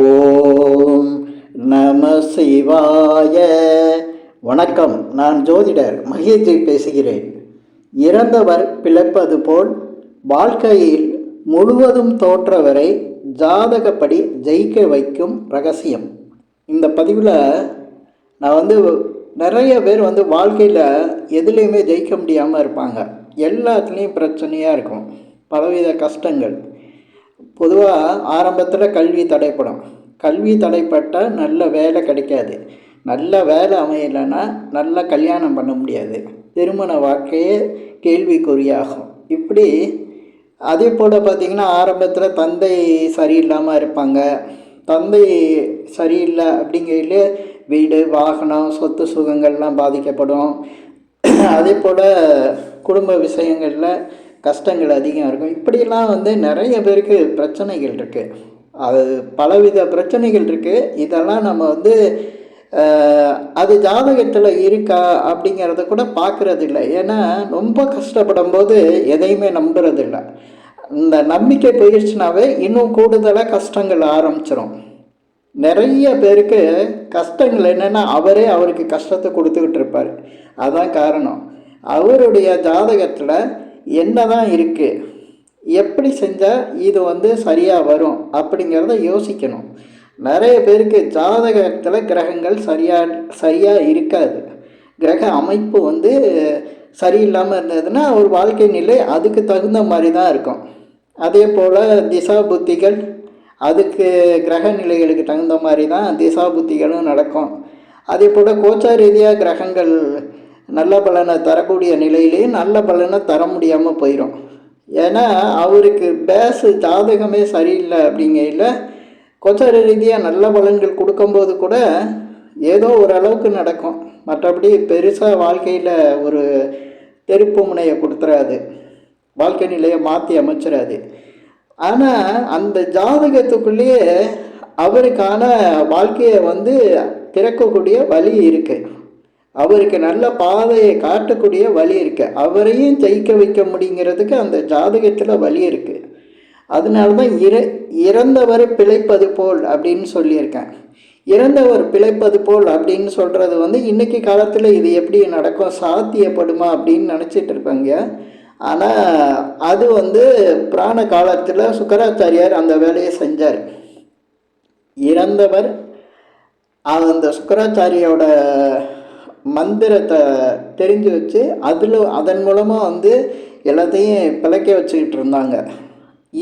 ஓம் நம சிவாய. வணக்கம். நான் ஜோதிடர் மகேஜி பேசுகிறேன். இறந்தவர் பிழைப்பது போல் வாழ்க்கையில் முழுவதும் தோற்றவரை ஜாதகப்படி ஜெயிக்க வைக்கும் ரகசியம். இந்த பதிவில் நான் நிறைய பேர் வாழ்க்கையில் எதுலேயுமே ஜெயிக்க முடியாமல் இருப்பாங்க. எல்லாத்துலேயும் பிரச்சனையாக இருக்கும், பலவித கஷ்டங்கள். பொதுவாக ஆரம்பத்தில் கல்வி தடைப்படும். கல்வி தடைப்பட்டால் நல்ல வேலை கிடைக்காது. நல்ல வேலை அமையலைன்னா நல்ல கல்யாணம் பண்ண முடியாது. திருமண வாழ்க்கையே கேள்விக்குறியாகும். இப்படி அதே போல் பார்த்திங்கன்னா, ஆரம்பத்தில் தந்தை சரியில்லாமல் இருப்பாங்க. தந்தை சரியில்லை அப்படிங்கையில் வீடு, வாகனம், சொத்து சுகங்கள்லாம் பாதிக்கப்படும். அதே போல் குடும்ப விஷயங்களில் கஷ்டங்கள் அதிகம் இருக்கும். இப்படிலாம் நிறைய பேருக்கு பிரச்சனைகள் இருக்குது. அது பலவித பிரச்சனைகள் இருக்குது. இதெல்லாம் நம்ம அது ஜாதகத்தில் இருக்கா அப்படிங்கிறத கூட பார்க்குறதில்ல. ஏன்னா ரொம்ப கஷ்டப்படும் போது எதையுமே நம்புறதில்லை. இந்த நம்பிக்கை போயிடுச்சுனாவே இன்னும் கூடுதலாக கஷ்டங்கள் ஆரம்பிச்சிடும். நிறைய பேருக்கு கஷ்டங்கள் என்னென்னா, அவருக்கு கஷ்டத்தை கொடுத்துக்கிட்டு இருப்பார். அதுதான் காரணம். அவருடைய ஜாதகத்தில் என்ன தான் இருக்குது, எப்படி செஞ்சால் இது சரியாக வரும் அப்படிங்கிறத யோசிக்கணும். நிறைய பேருக்கு ஜாதகத்தில் கிரகங்கள் சரியாக இருக்காது. கிரக அமைப்பு சரியில்லாமல் இருந்ததுன்னா ஒரு வாழ்க்கை நிலை அதுக்கு தகுந்த மாதிரி தான் இருக்கும். அதே போல் திசா புத்திகள், அதுக்கு கிரக நிலைகளுக்கு தகுந்த மாதிரி தான் திசா புத்திகளும் நடக்கும். அதே போல் கோச்சார ரீதியாக கிரகங்கள் நல்ல பலனை தரக்கூடிய நிலையிலேயும் நல்ல பலனை தர முடியாமல் போயிடும். ஏன்னா அவருக்கு ஜாதகமே சரியில்லை அப்படிங்கையில் கோச்சார ரீதியாக நல்ல பலன்கள் கொடுக்கும்போது கூட ஏதோ ஓரளவுக்கு நடக்கும். மற்றபடி பெருசாக வாழ்க்கையில் ஒரு தெருப்பு முனையை கொடுத்துறாது, வாழ்க்கை நிலையை மாற்றி அமைச்சிடாது. ஆனால் அந்த ஜாதகத்துக்குள்ளேயே அவருக்கான வாழ்க்கையை திறக்கக்கூடிய வழி இருக்குது. அவருக்கு நல்ல பாதையை காட்டக்கூடிய வழி இருக்குது. அவரையும் ஜெயிக்க வைக்க முடிங்கிறதுக்கு அந்த ஜாதகத்தில் வழி இருக்குது. அதனால தான் இறந்தவர் பிழைப்பது போல் அப்படின்னு சொல்லியிருக்கேன். இறந்தவர் பிழைப்பது போல் அப்படின்னு சொல்கிறது இன்றைக்கி காலத்தில் இது எப்படி நடக்கும், சாத்தியப்படுமா அப்படின்னு நினச்சிட்டு இருப்பாங்க. ஆனால் அது புராண காலத்தில் சுக்கராச்சாரியார் அந்த வேலையை செஞ்சார். இறந்தவர் அந்த சுக்கராச்சாரியோட மந்திரத்தை தெரிஞ்சு வச்சு அதன் மூலமாக எல்லாத்தையும் பிழைக்க வச்சுக்கிட்டு இருந்தாங்க.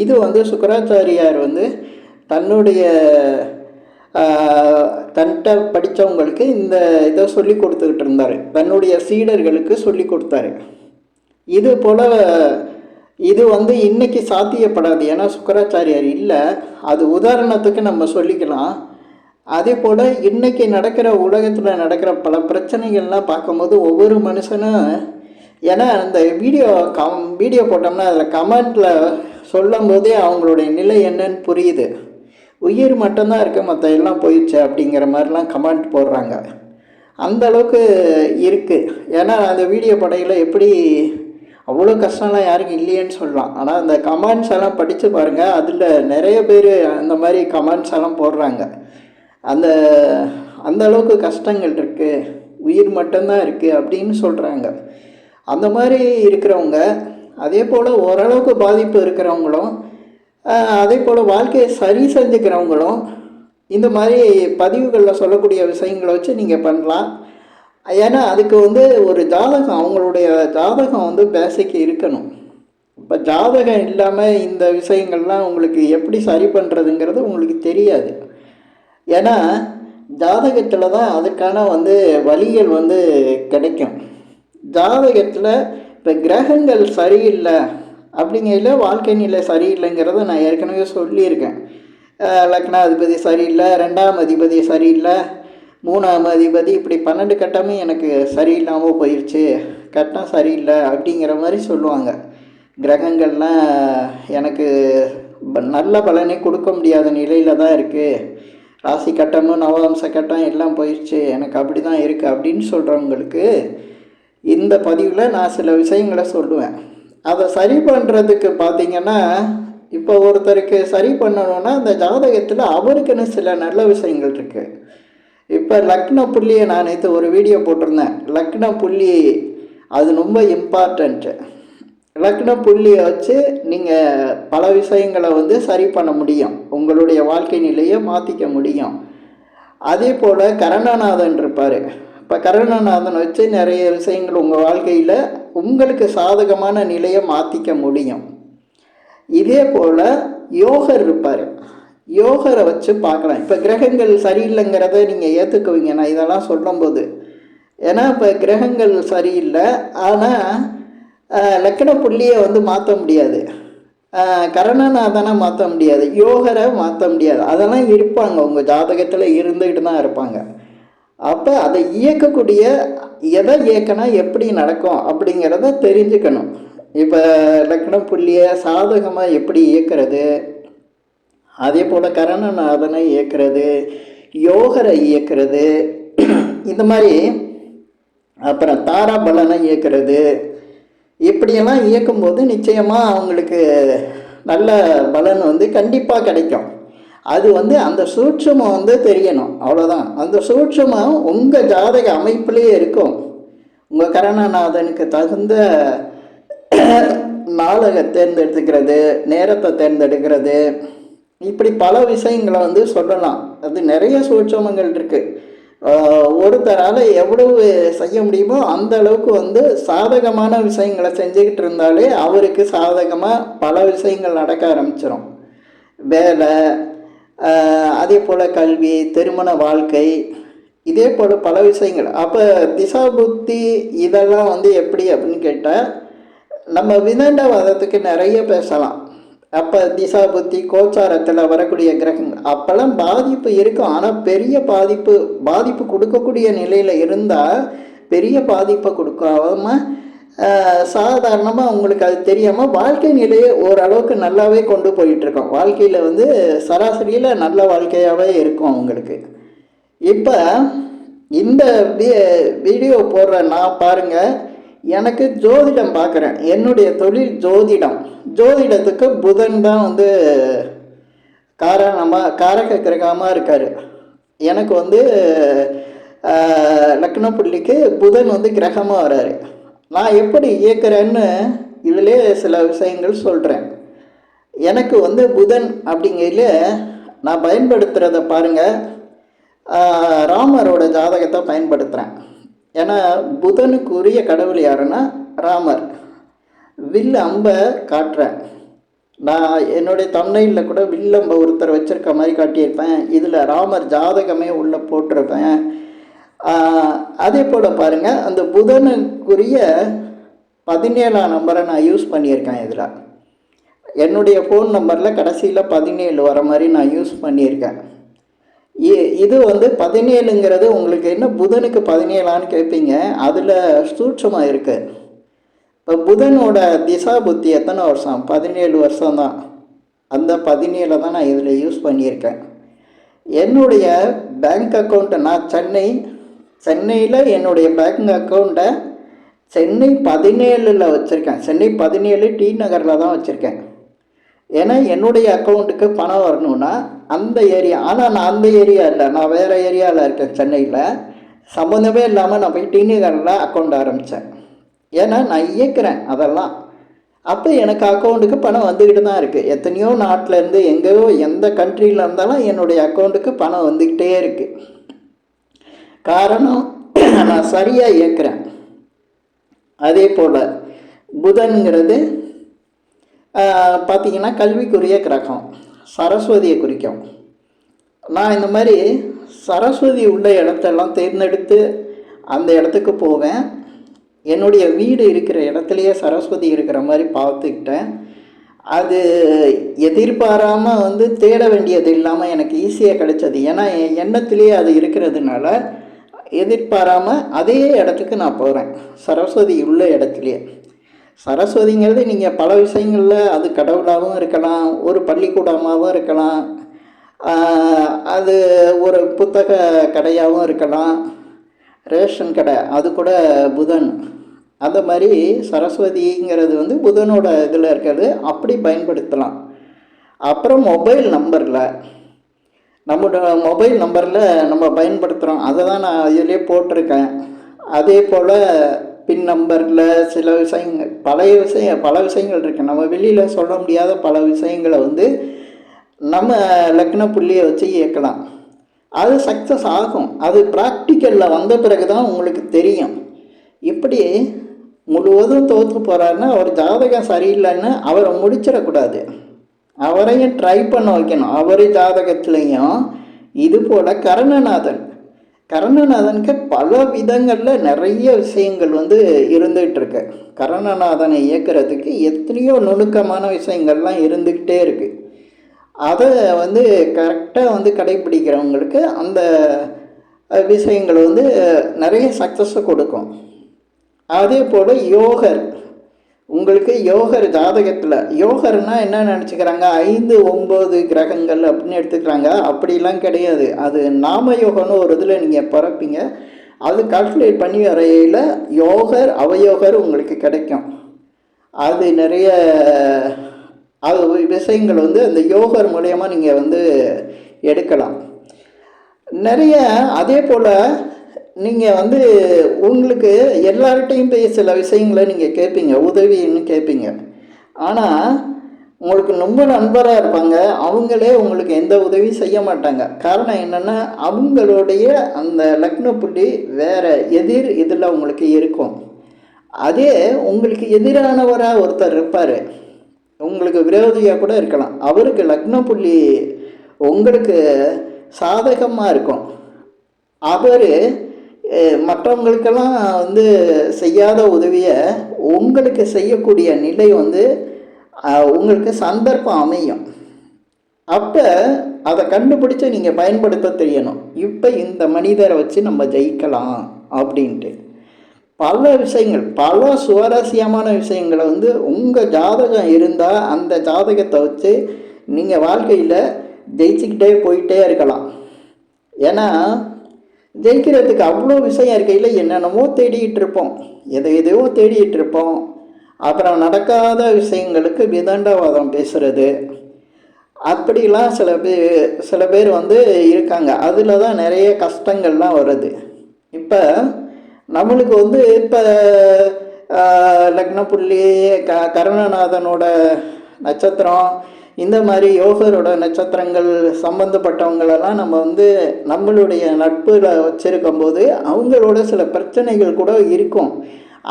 இது சுக்கராச்சாரியார் தன்னுடைய தன்கிட்ட படித்தவங்களுக்கு இந்த இதை சொல்லி கொடுத்துக்கிட்டு இருந்தார். தன்னுடைய சீடர்களுக்கு சொல்லி கொடுத்தாரு. இது போல் இது இன்றைக்கி சாத்தியப்படாது. ஏன்னா சுக்கராச்சாரியார் இல்லை. அது உதாரணத்துக்கு நம்ம சொல்லிக்கலாம். அதே போல் இன்றைக்கி நடக்கிற உலகத்தில் நடக்கிற பல பிரச்சனைகள்லாம் பார்க்கும்போது ஒவ்வொரு மனுஷனும், ஏன்னா அந்த வீடியோ போட்டோம்னா அதில் கமெண்டில் சொல்லும் போதே அவங்களுடைய நிலை என்னன்னு புரியுது. உயிர் மட்டும்தான் இருக்குது, மற்ற எல்லாம் போயிடுச்சு அப்படிங்கிற மாதிரிலாம் கமெண்ட் போடுறாங்க. அந்த அளவுக்கு இருக்குது. ஏன்னா அந்த வீடியோ படையில் எப்படி அவ்வளோ கஷ்டம்லாம் யாருக்கும் இல்லையேன்னு சொல்லலாம். ஆனால் அந்த கமெண்ட்ஸ் எல்லாம் படித்து பாருங்கள். அதில் நிறைய பேர் அந்த மாதிரி கமெண்ட்ஸ் எல்லாம் போடுறாங்க. அந்த அளவுக்கு கஷ்டங்கள் இருக்குது, உயிர் மட்டும்தான் இருக்குது அப்படின்னு சொல்கிறாங்க. அந்த மாதிரி இருக்கிறவங்க, அதே போல் ஓரளவுக்கு பாதிப்பு இருக்கிறவங்களும், அதே போல் வாழ்க்கையை சரி செஞ்சுக்கிறவங்களும் இந்த மாதிரி பதிவுகளில் சொல்லக்கூடிய விஷயங்களை வச்சு நீங்கள் பண்ணலாம். ஏன்னா அதுக்கு ஒரு ஜாதகம், அவங்களுடைய ஜாதகம் பேசிக்கு இருக்கணும். இப்போ ஜாதகம் இல்லாமல் இந்த விஷயங்கள்லாம் உங்களுக்கு எப்படி சரி பண்ணுறதுங்கிறது உங்களுக்கு தெரியாது. ஏன்னா ஜாதகத்தில் தான் அதுக்கான வழிகள் கிடைக்கும். ஜாதகத்தில் இப்போ கிரகங்கள் சரியில்லை அப்படிங்கையில் வாழ்க்கை நிலை சரியில்லைங்கிறத நான் ஏற்கனவே சொல்லியிருக்கேன். லக்னாதிபதி சரியில்லை, 2ஆம் அதிபதி சரியில்லை, 3ஆம் அதிபதி, இப்படி 12 கட்டமே எனக்கு சரியில்லாமல் போயிடுச்சு, கட்டம் சரியில்லை அப்படிங்கிற மாதிரி சொல்லுவாங்க. கிரகங்கள்லாம் எனக்கு நல்ல பலனை கொடுக்க முடியாத நிலையில் தான் இருக்குது, ராசி கட்டமும் நவவம்ச கட்டம் எல்லாம் போயிடுச்சு, எனக்கு அப்படி தான் இருக்குது அப்படின்னு சொல்கிறவங்களுக்கு இந்த பதிவில் நான் சில விஷயங்களை சொல்லுவேன். அதை சரி பண்ணுறதுக்கு பார்த்திங்கன்னா இப்போ ஒருத்தருக்கு சரி பண்ணணும்னா அந்த ஜாதகத்தில் அவருக்குன்னு சில நல்ல விஷயங்கள் இருக்குது. இப்போ லக்ன புள்ளியை நான் நேற்று ஒரு வீடியோ போட்டிருந்தேன். லக்ன புள்ளி அது ரொம்ப இம்பார்ட்டண்ட்டு. லக்ன புள்ளியை வச்சு நீங்கள் பல விஷயங்களை வந்து சரி பண்ண முடியும், உங்களுடைய வாழ்க்கை நிலையை மாற்றிக்க முடியும். அதே போல் கரணநாதன் இருப்பார். இப்போ கரணநாதன் வச்சு நிறைய விஷயங்கள் உங்கள் வாழ்க்கையில் உங்களுக்கு சாதகமான நிலையை மாற்றிக்க முடியும். இதே போல் யோகர் இருப்பார். யோகரை வச்சு பார்க்கலாம். இப்போ கிரகங்கள் சரியில்லைங்கிறத நீங்கள் ஏற்றுக்குவீங்க நான் இதெல்லாம் சொல்லும்போது. ஏன்னா இப்போ கிரகங்கள் சரியில்லை, ஆனால் லக்கண புள்ளியை வந்து மாற்ற முடியாது, கரணநாதனை மாற்ற முடியாது, யோகரை மாற்ற முடியாது. அதெல்லாம் இருப்பாங்க, உங்கள் ஜாதகத்தில் இருந்துக்கிட்டு தான் இருப்பாங்க. அப்போ அதை இயக்கக்கூடிய எதை இயக்கினா எப்படி நடக்கும் அப்படிங்கிறத தெரிஞ்சுக்கணும். இப்போ லக்ன புள்ளியை சாதகமாக எப்படி இயக்கிறது, அதே போல் கரணநாதனை இயக்கிறது, யோகரை இயக்கிறது, இந்த மாதிரி அப்புறம் தாராபலனை இயக்கிறது, இப்படியெல்லாம் இயக்கும்போது நிச்சயமாக அவங்களுக்கு நல்ல பலன் வந்து கண்டிப்பாக கிடைக்கும். அது வந்து அந்த சூட்சமம் வந்து தெரியணும், அவ்வளோதான். அந்த சூட்சமம் உங்கள் ஜாதக அமைப்புலேயே இருக்கும். உங்கள் கரணநாதனுக்கு தகுந்த நாளகை தேர்ந்தெடுத்துக்கிறது, நேரத்தை தேர்ந்தெடுக்கிறது, இப்படி பல விஷயங்களை வந்து சொல்லலாம். அது நிறைய சூட்சமங்கள் இருக்குது. ஒருத்தரால் எவ்வளவு செய்ய முடியுமோ அந்த அளவுக்கு வந்து சாதகமான விஷயங்களை செஞ்சுக்கிட்டு இருந்தாலே அவருக்கு சாதகமாக பல விஷயங்கள் நடக்க ஆரம்பிச்சிடும். வேலை, அதே போல் கல்வி, திருமண வாழ்க்கை, இதே போல் பல விஷயங்கள். அப்போ திசா புத்தி இதெல்லாம் வந்து எப்படி அப்படின்னு கேட்டால் நம்ம விதண்டவாதத்துக்கு நிறைய பேசலாம். அப்போ திசா புத்தி கோச்சாரத்தில் வரக்கூடிய கிரகங்கள் அப்போல்லாம் பாதிப்பு இருக்கும், ஆனால் பெரிய பாதிப்பு கொடுக்கக்கூடிய நிலையில் இருந்தால் பெரிய பாதிப்பை கொடுக்காம சாதாரணமாக உங்களுக்கு அது தெரியாமல் வாழ்க்கை நிலையை ஓரளவுக்கு நல்லாவே கொண்டு போயிட்டுருக்கோம். வாழ்க்கையில் வந்து சராசரியில் நல்ல வாழ்க்கையாகவே இருக்கும் அவங்களுக்கு. இப்போ இந்த வீடியோ போடுற நான் பாருங்கள், எனக்கு ஜோதிடம் பார்க்குறேன், என்னுடைய தொழில் ஜோதிடம். ஜோதிடத்துக்கு புதன் தான் வந்து காரக கிரகமாக இருக்கார். எனக்கு வந்து லக்ன புள்ளிக்கு புதன் வந்து கிரகமாக வர்றாரு. நான் எப்படி இயக்கிறேன்னு இதிலே சில விஷயங்கள் சொல்கிறேன். எனக்கு வந்து புதன் அப்படிங்கிறதுல நான் பயன்படுத்துகிறத பாருங்கள். ராமரோட ஜாதகத்தை பயன்படுத்துகிறேன். ஏன்னா புதனுக்குரிய கடவுள் யாருன்னா ராமர். வில் அம்பை காட்டுறேன். நான் என்னுடைய தம்ப்நெயிலில் கூட வில்லம்பை ஒருத்தர் வச்சுருக்க மாதிரி காட்டியிருப்பேன். இதில் ராமர் ஜாதகமே உள்ளே போட்டிருப்பேன். அதே போல் பாருங்கள், அந்த புதனுக்குரிய 17ஆம் நம்பரை நான் யூஸ் பண்ணியிருக்கேன். இதில் என்னுடைய ஃபோன் நம்பரில் கடைசியில் 17 வர மாதிரி நான் யூஸ் பண்ணியிருக்கேன். இது வந்து 17ங்கிறது உங்களுக்கு என்ன புதனுக்கு 17ஆன்னு கேட்பீங்க. அதில் சூட்சமாக இருக்குது. இப்போ புதனோட திசா புத்தி எத்தனை வருஷம்? 17 வருஷம்தான். அந்த 17 தான் நான் இதில் யூஸ் பண்ணியிருக்கேன். என்னுடைய பேங்க் அக்கௌண்ட்டை நான் சென்னையில் என்னுடைய பேங்க் அக்கௌண்ட்டை சென்னை 17ல் வச்சுருக்கேன். சென்னை 17 டி நகரில் தான் வச்சுருக்கேன். ஏன்னா என்னுடைய அக்கௌண்ட்டுக்கு பணம் வரணுன்னா அந்த ஏரியா, ஆனால் நான் அந்த ஏரியா இல்லை, நான் வேறு ஏரியாவில் இருக்கேன். சென்னையில் சம்மந்தமே இல்லாமல் நான் போய் டி நகரில் அக்கௌண்ட் ஆரம்பித்தேன். ஏன்னா நான் இயக்கிறேன் அதெல்லாம். அப்போ எனக்கு அக்கௌண்ட்டுக்கு பணம் வந்துக்கிட்டு தான் இருக்குது. எத்தனையோ நாட்டிலேருந்து எங்கேயோ எந்த கண்ட்ரியில் இருந்தாலும் என்னுடைய அக்கௌண்ட்டுக்கு பணம் வந்துக்கிட்டே இருக்குது. காரணம் நான் சரியாக இயக்கிறேன். அதே போல் புதன்கிறது பார்த்திங்கன்னா கல்விக்குரிய கிரகம், சரஸ்வதியை குறிக்கும். நான் இந்த மாதிரி சரஸ்வதி உள்ள இடத்தெல்லாம் தேர்ந்தெடுத்து அந்த இடத்துக்கு போவேன். என்னுடைய வீடு இருக்கிற இடத்துலையே சரஸ்வதி இருக்கிற மாதிரி பார்த்துக்கிட்டேன். அது எதிர்பாராமல் வந்து தேட வேண்டியது இல்லாமல் எனக்கு ஈஸியாக கிடைச்சது. ஏன்னா என் எண்ணத்துலேயே அது இருக்கிறதுனால எதிர்பாராமல் அதே இடத்துக்கு நான் போகிறேன், சரஸ்வதி உள்ள இடத்துலையே. சரஸ்வதிங்கிறது நீங்கள் பல விஷயங்களில் அது கடவுளாகவும் இருக்கலாம், ஒரு பள்ளிக்கூடமாகவும் இருக்கலாம், அது ஒரு புத்தக கடையாகவும் இருக்கலாம், ரேஷன் கடை, அது கூட புதன். அந்த மாதிரி சரஸ்வதிங்கிறது வந்து புதனோட இதில் இருக்கிறது, அப்படி பயன்படுத்தலாம். அப்புறம் மொபைல் நம்பரில், நம்மளோட மொபைல் நம்பரில் நம்ம பயன்படுத்துகிறோம், அதை தான் நான் இதிலே போட்டிருக்கேன். அதே போல் பின் நம்பரில் சில விஷயங்கள், பல விஷயங்கள் இருக்குது. நம்ம வெளியில் சொல்ல முடியாத பல விஷயங்களை வந்து நம்ம லக்ன புள்ளியை வச்சு இயக்கலாம். அது சக்ஸஸ் ஆகும். அது ப்ராக்டிக்கலில் வந்த பிறகு தான் உங்களுக்கு தெரியும். இப்படி முழுவதும் தோற்று போகிறாருன்னா அவர் ஜாதகம் சரியில்லைன்னு அவரை முடிச்சிடக்கூடாது. அவரையும் ட்ரை பண்ண வைக்கணும். அவர் ஜாதகத்துலேயும் இது போல் கரணநாதனுக்கு பல விதங்களில் நிறைய விஷயங்கள் வந்து இருந்துகிட்ருக்கு. கரணநாதனை இயக்கிறதுக்கு எத்தனையோ நுணுக்கமான விஷயங்கள்லாம் இருந்துக்கிட்டே இருக்குது. அதை வந்து கரெக்டாக வந்து கடைப்பிடிக்கிறவங்களுக்கு அந்த விஷயங்கள் வந்து நிறைய சக்ஸஸை கொடுக்கும். அதே போல் யோகர், உங்களுக்கு யோகர் ஜாதகத்தில், யோகர்னால் என்ன நினச்சிக்கிறாங்க, 5, 9 கிரகங்கள் அப்படின்னு எடுத்துக்கிறாங்க. அப்படிலாம் கிடையாது. அது நாம யோகம்னு ஒரு இதில் நீங்கள் பிறப்பீங்க. அது கால்குலேட் பண்ணி வரையில் யோகர் அவயோகர் உங்களுக்கு கிடைக்கும். அது நிறைய அது விஷயங்கள் வந்து அந்த யோகர் மூலயமா நீங்கள் வந்து எடுக்கலாம் நிறைய. அதே போல் நீங்கள் வந்து உங்களுக்கு எல்லார்கிட்டையும் போய் சில விஷயங்களை நீங்கள் கேட்பீங்க, உதவின்னு கேட்பீங்க. ஆனால் உங்களுக்கு ரொம்ப நண்பராக இருப்பாங்க, அவங்களே உங்களுக்கு எந்த உதவியும் செய்ய மாட்டாங்க. காரணம் என்னென்னா அவங்களுடைய அந்த லக்ன புள்ளி வேறு எதிர் இதில் உங்களுக்கு இருக்கும். அதே உங்களுக்கு எதிரானவராக ஒருத்தர் இருப்பார், உங்களுக்கு விரோதியாக கூட இருக்கலாம். அவருக்கு லக்ன புள்ளி உங்களுக்கு சாதகமாக இருக்கும். அவர் மற்றவங்களுக்கெல்லாம் வந்து செய்யாத உதவியை உங்களுக்கு செய்யக்கூடிய நிலை வந்து உங்களுக்கு சந்தர்ப்பம் அமையும். அப்போ அதை கண்டுபிடிச்சி நீங்கள் பயன்படுத்த தெரியணும். இப்போ இந்த மனிதரை வச்சு நம்ம ஜெயிக்கலாம் அப்படின்ட்டு பல விஷயங்கள், பல சுவாரஸ்யமான விஷயங்களை வந்து உங்கள் ஜாதகம் இருந்தால் அந்த ஜாதகத்தை வச்சு நீங்கள் வாழ்க்கையில் ஜெயிச்சுக்கிட்டே போயிட்டே இருக்கலாம். ஏன்னா ஜெயிக்கிறதுக்கு அவ்வளோ விஷயம் இருக்கையில் என்னென்னமோ தேடிகிட்டு இருப்போம், எதையோ தேடிகிட்டு இருப்போம். அப்புறம் நடக்காத விஷயங்களுக்கு விதண்டாவாதம் பேசுகிறது, அப்படிலாம் சில பேர் வந்து இருக்காங்க. அதில் தான் நிறைய கஷ்டங்கள்லாம் வருது. இப்போ நம்மளுக்கு வந்து இப்போ லக்ன புள்ளி கருணநாதனோட நட்சத்திரம், இந்த மாதிரி யோகரோட நட்சத்திரங்கள் சம்மந்தப்பட்டவங்களெல்லாம் நம்ம வந்து நம்மளுடைய நட்பில் வச்சுருக்கும் போது அவங்களோட சில பிரச்சனைகள் கூட இருக்கும்.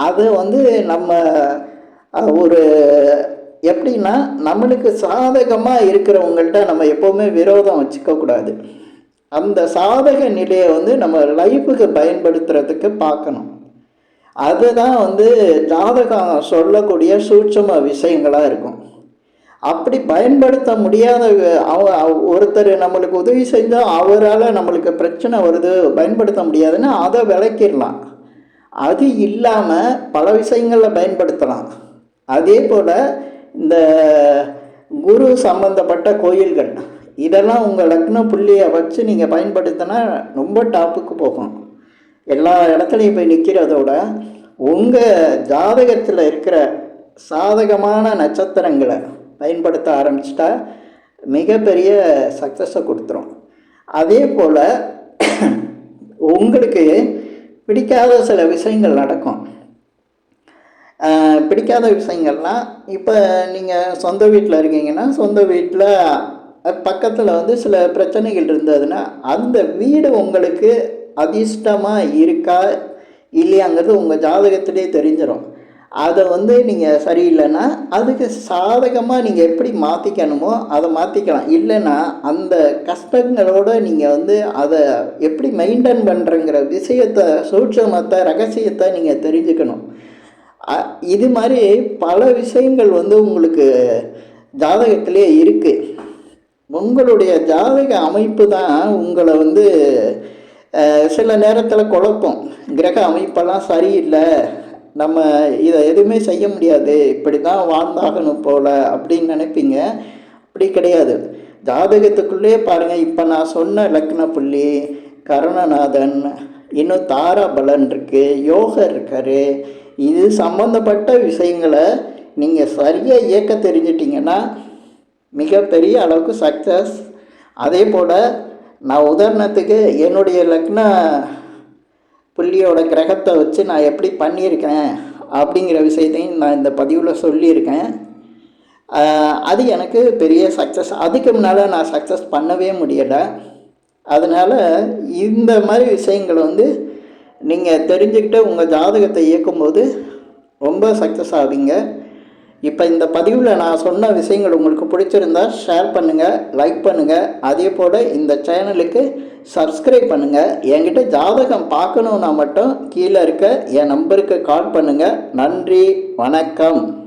அதை வந்து நம்ம ஒரு எப்படின்னா நம்மளுக்கு சாதகமாக இருக்கிறவங்கள்ட்ட நம்ம எப்போவுமே விரோதம் வச்சுக்கக்கூடாது. அந்த சாதக நிலையை வந்து நம்ம லைஃபுக்கு பயன்படுத்துறதுக்கு பார்க்கணும். அதுதான் வந்து ஜாதகம் சொல்லக்கூடிய சூட்சும விஷயங்களாக இருக்கும். அப்படி பயன்படுத்த முடியாத ஒருத்தர் நம்மளுக்கு உதவி செஞ்சால் அவரால் நம்மளுக்கு பிரச்சனை வருது, பயன்படுத்த முடியாதுன்னா அதை விளக்கிடலாம். அது இல்லாமல் பல விஷயங்களில் பயன்படுத்தலாம். அதே போல் இந்த குரு சம்பந்தப்பட்ட கோயில்கள், இதெல்லாம் உங்கள் லக்ன புள்ளியை வச்சு நீங்கள் பயன்படுத்தினா ரொம்ப டாப்புக்கு போகும். எல்லா இடத்துலையும் போய் நிற்கிறதோட உங்கள் ஜாதகத்தில் இருக்கிற சாதகமான நட்சத்திரங்களை பயன்படுத்த ஆரம்பிச்சிட்டா மிகப்பெரிய சக்ஸஸை கொடுத்துரும். அதே போல் உங்களுக்கு பிடிக்காத சில விஷயங்கள் நடக்கும். பிடிக்காத விஷயங்கள்லாம், இப்போ நீங்கள் சொந்த வீட்டில் இருக்கீங்கன்னா சொந்த வீட்டில் பக்கத்தில் வந்து சில பிரச்சனைகள் இருந்ததுன்னா அந்த வீடு உங்களுக்கு அதிர்ஷ்டமாக இருக்கா இல்லையாங்கிறது உங்கள் ஜாதகத்திலே தெரிஞ்சிடும். அதை வந்து நீங்கள் சரியில்லைன்னா அதுக்கு சாதகமாக நீங்கள் எப்படி மாற்றிக்கணுமோ அதை மாற்றிக்கலாம். இல்லைன்னா அந்த கஷ்டங்களோடு நீங்கள் வந்து அதை எப்படி மெயின்டைன் பண்ணுறங்கிற விஷயத்தை, சூட்சமத்தை, ரகசியத்தை நீங்கள் தெரிஞ்சுக்கணும். இது மாதிரி பல விஷயங்கள் வந்து உங்களுக்கு ஜாதகத்திலே இருக்குது. உங்களுடைய ஜாதக அமைப்பு தான் உங்களை வந்து சில நேரத்தில் குழப்பம். கிரக அமைப்பெல்லாம் சரியில்லை, நம்ம இதை எதுவுமே செய்ய முடியாது, இப்படி தான் வாழ்ந்தாகணும் போல் அப்படின்னு நினைப்பீங்க. அப்படி கிடையாது. ஜாதகத்துக்குள்ளே பாருங்கள், இப்போ நான் சொன்ன லக்ன புள்ளி, கருணநாதன், இன்னும் தாராபலன் இருக்குது, யோகர் இருக்கார். இது சம்மந்தப்பட்ட விஷயங்களை நீங்கள் சரியாக இயக்க தெரிஞ்சிட்டிங்கன்னா மிகப்பெரிய அளவுக்கு சக்ஸஸ். அதே போல் நான் உதாரணத்துக்கு என்னுடைய லக்ன புள்ளியோட கிரகத்தை வச்சு நான் எப்படி பண்ணியிருக்கேன் அப்படிங்கிற விஷயத்தையும் நான் இந்த பதிவில் சொல்லியிருக்கேன். அது எனக்கு பெரிய சக்ஸஸ். அதுக்கு முன்னால் நான் சக்ஸஸ் பண்ணவே முடியலை. அதனால் இந்த மாதிரி விஷயங்கள் நீங்கள் தெரிஞ்சுக்கிட்டு உங்கள் ஜாதகத்தை இயக்கும்போது ரொம்ப சக்ஸஸ் ஆவீங்க. இப்போ இந்த பதிவில் நான் சொன்ன விஷயங்கள் உங்களுக்கு பிடிச்சிருந்தா ஷேர் பண்ணுங்கள், லைக் பண்ணுங்கள். அதே போல் இந்த சேனலுக்கு சப்ஸ்கிரைப் பண்ணுங்கள். என்கிட்ட ஜாதகம் பார்க்கணுன்னா மட்டும் கீழே இருக்க என் நம்பருக்கு கால் பண்ணுங்கள். நன்றி, வணக்கம்.